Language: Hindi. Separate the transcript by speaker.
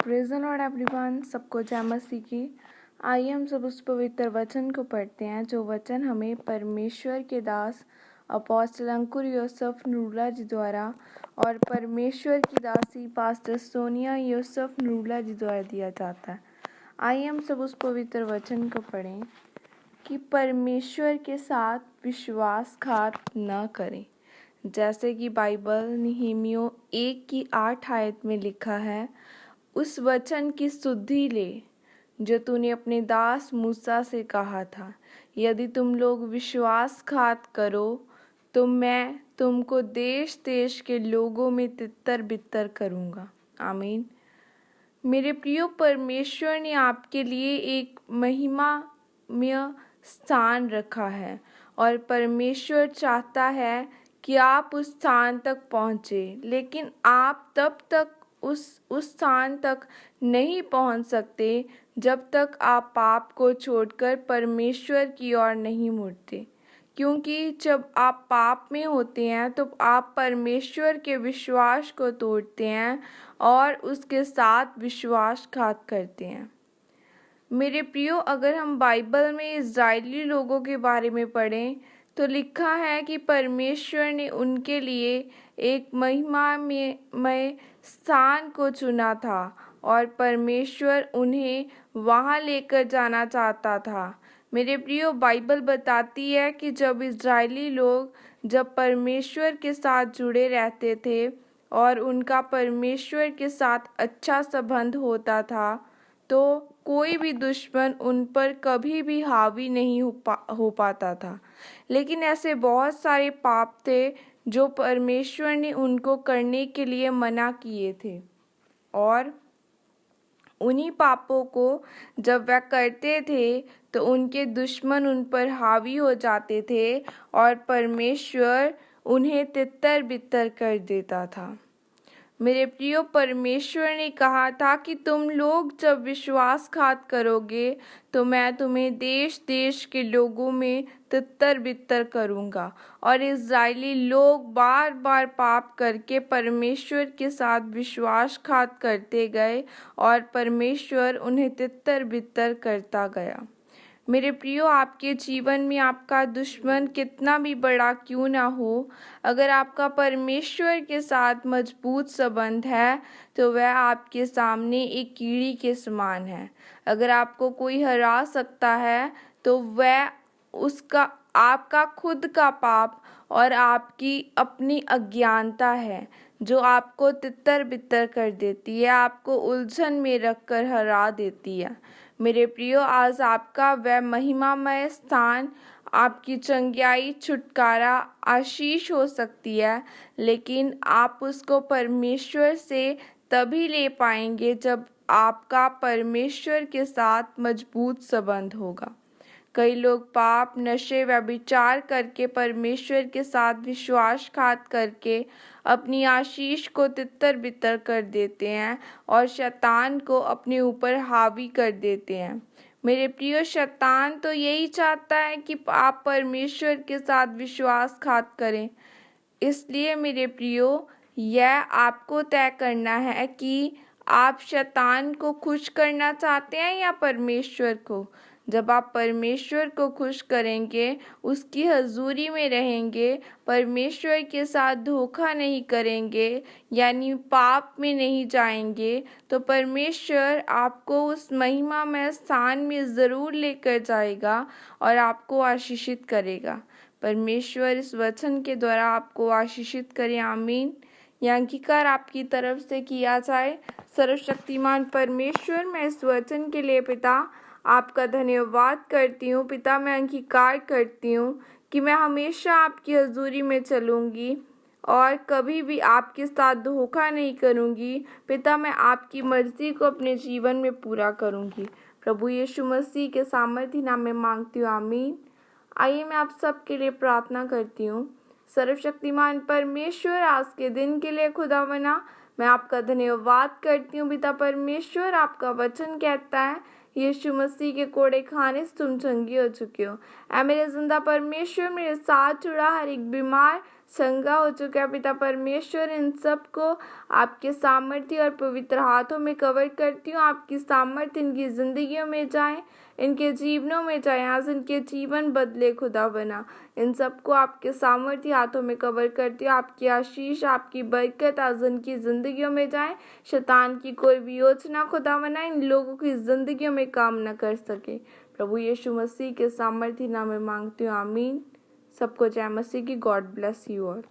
Speaker 1: प्रेज़ द लॉर्ड एवरीवन, सबको जय मसीह की। आइए हम सब उस पवित्र वचन को पढ़ते हैं जो वचन हमें परमेश्वर के दास अपोस्टल अंकुर यूसुफ नूरुल्लाह जी द्वारा और परमेश्वर की दासी पास्टर सोनिया यूसुफ नूरुल्लाह जी द्वारा दिया जाता है। आइए हम सब उस पवित्र वचन को पढ़ें कि परमेश्वर के साथ विश्वासघात न करें। जैसे कि बाइबल नहमीया 1:8 में लिखा है, उस वचन की सुधि ले जो तूने अपने दास मूसा से कहा था, यदि तुम लोग विश्वासघात करो तो मैं तुमको देश देश के लोगों में तितर बितर करूँगा। आमीन। मेरे प्रियो, परमेश्वर ने आपके लिए एक महिमामय स्थान रखा है और परमेश्वर चाहता है कि आप उस स्थान तक पहुँचे, लेकिन आप तब तक उस स्थान तक नहीं पहुँच सकते जब तक आप पाप को छोड़कर परमेश्वर की ओर नहीं मुड़ते, क्योंकि जब आप पाप में होते हैं तो आप परमेश्वर के विश्वास को तोड़ते हैं और उसके साथ विश्वासघात करते हैं। मेरे प्रियो, अगर हम बाइबल में इज़राइली लोगों के बारे में पढ़ें तो लिखा है कि परमेश्वर ने उनके लिए एक महिमामय स्थान को चुना था और परमेश्वर उन्हें वहाँ लेकर जाना चाहता था। मेरे प्रियो, बाइबल बताती है कि जब इज़राइली लोग जब परमेश्वर के साथ जुड़े रहते थे और उनका परमेश्वर के साथ अच्छा संबंध होता था तो कोई भी दुश्मन उन पर कभी भी हावी नहीं हो पाता था। लेकिन ऐसे बहुत सारे पाप थे जो परमेश्वर ने उनको करने के लिए मना किए थे और उन्हीं पापों को जब वह करते थे तो उनके दुश्मन उन पर हावी हो जाते थे और परमेश्वर उन्हें तितर बितर कर देता था। मेरे प्रियो, परमेश्वर ने कहा था कि तुम लोग जब विश्वासघात करोगे तो मैं तुम्हें देश देश के लोगों में तितर बितर करूँगा। और इज़राइली लोग बार बार पाप करके परमेश्वर के साथ विश्वासघात करते गए और परमेश्वर उन्हें तितर बितर करता गया। मेरे प्रियो, आपके जीवन में आपका दुश्मन कितना भी बड़ा क्यों ना हो, अगर आपका परमेश्वर के साथ मजबूत संबंध है तो वह आपके सामने एक कीड़ी के समान है। अगर आपको कोई हरा सकता है तो वह उसका आपका खुद का पाप और आपकी अपनी अज्ञानता है जो आपको तितर बितर कर देती है, आपको उलझन में रखकर हरा देती है। मेरे प्रियो, आज आपका वह महिमामय स्थान, आपकी चंगियाई, छुटकारा, आशीष हो सकती है, लेकिन आप उसको परमेश्वर से तभी ले पाएंगे जब आपका परमेश्वर के साथ मजबूत संबंध होगा। कई लोग पाप, नशे, व्यभिचार करके परमेश्वर के साथ विश्वासघात करके अपनी आशीष को तितर बितर कर देते हैं और शैतान को अपने ऊपर हावी कर देते हैं। मेरे प्रिय, शैतान तो यही चाहता है कि आप परमेश्वर के साथ विश्वासघात करें। इसलिए मेरे प्रियो, यह आपको तय करना है कि आप शैतान को खुश करना चाहते हैं या परमेश्वर को। जब आप परमेश्वर को खुश करेंगे, उसकी हजूरी में रहेंगे, परमेश्वर के साथ धोखा नहीं करेंगे, यानी पाप में नहीं जाएंगे, तो परमेश्वर आपको उस महिमामय स्थान में ज़रूर लेकर जाएगा और आपको आशीषित करेगा। परमेश्वर इस वचन के द्वारा आपको आशीषित करे। आमीन। यह अंगीकार आपकी तरफ से किया जाए। सर्वशक्तिमान परमेश्वर, मैं इस वचन के लिए पिता आपका धन्यवाद करती हूँ। पिता, मैं अंगीकार करती हूँ कि मैं हमेशा आपकी हजूरी में चलूँगी और कभी भी आपके साथ धोखा नहीं करूँगी। पिता, मैं आपकी मर्जी को अपने जीवन में पूरा करूँगी। प्रभु यीशु मसीह के सामर्थ्य नाम में मांगती हूँ। आमीन। आइए मैं आप सबके लिए प्रार्थना करती हूँ। सर्वशक्तिमान परमेश्वर, आज के दिन के लिए खुदावना मैं आपका धन्यवाद करती हूँ। पिता परमेश्वर, आपका वचन कहता है यीशु मसीह के कोड़े खाने से तुम चंगे हो चुके हो। ऐ मेरे जिंदा परमेश्वर, मेरे साथ जुड़ा हर एक बीमार चंगा हो चुका है पिता परमेश्वर। इन सब को आपके सामर्थ्य और पवित्र हाथों में कवर करती हूँ। आपकी सामर्थ्य इनकी जिंदगियों में जाए, इनके जीवनों में जाए, आज इनके जीवन बदले खुदा बना। इन सबको आपके सामर्थ्य हाथों में कवर करती हूँ। आपकी आशीष, आपकी बरकत आज इनकी जिंदगियों में जाए। शैतान की कोई भी योजना खुदा बना इन लोगों की जिंदगियों में काम न कर सके। प्रभु यीशु मसीह के सामर्थ्य नाम में मांगती हूँ, आमीन। सबको जय मसीह की। God bless you all.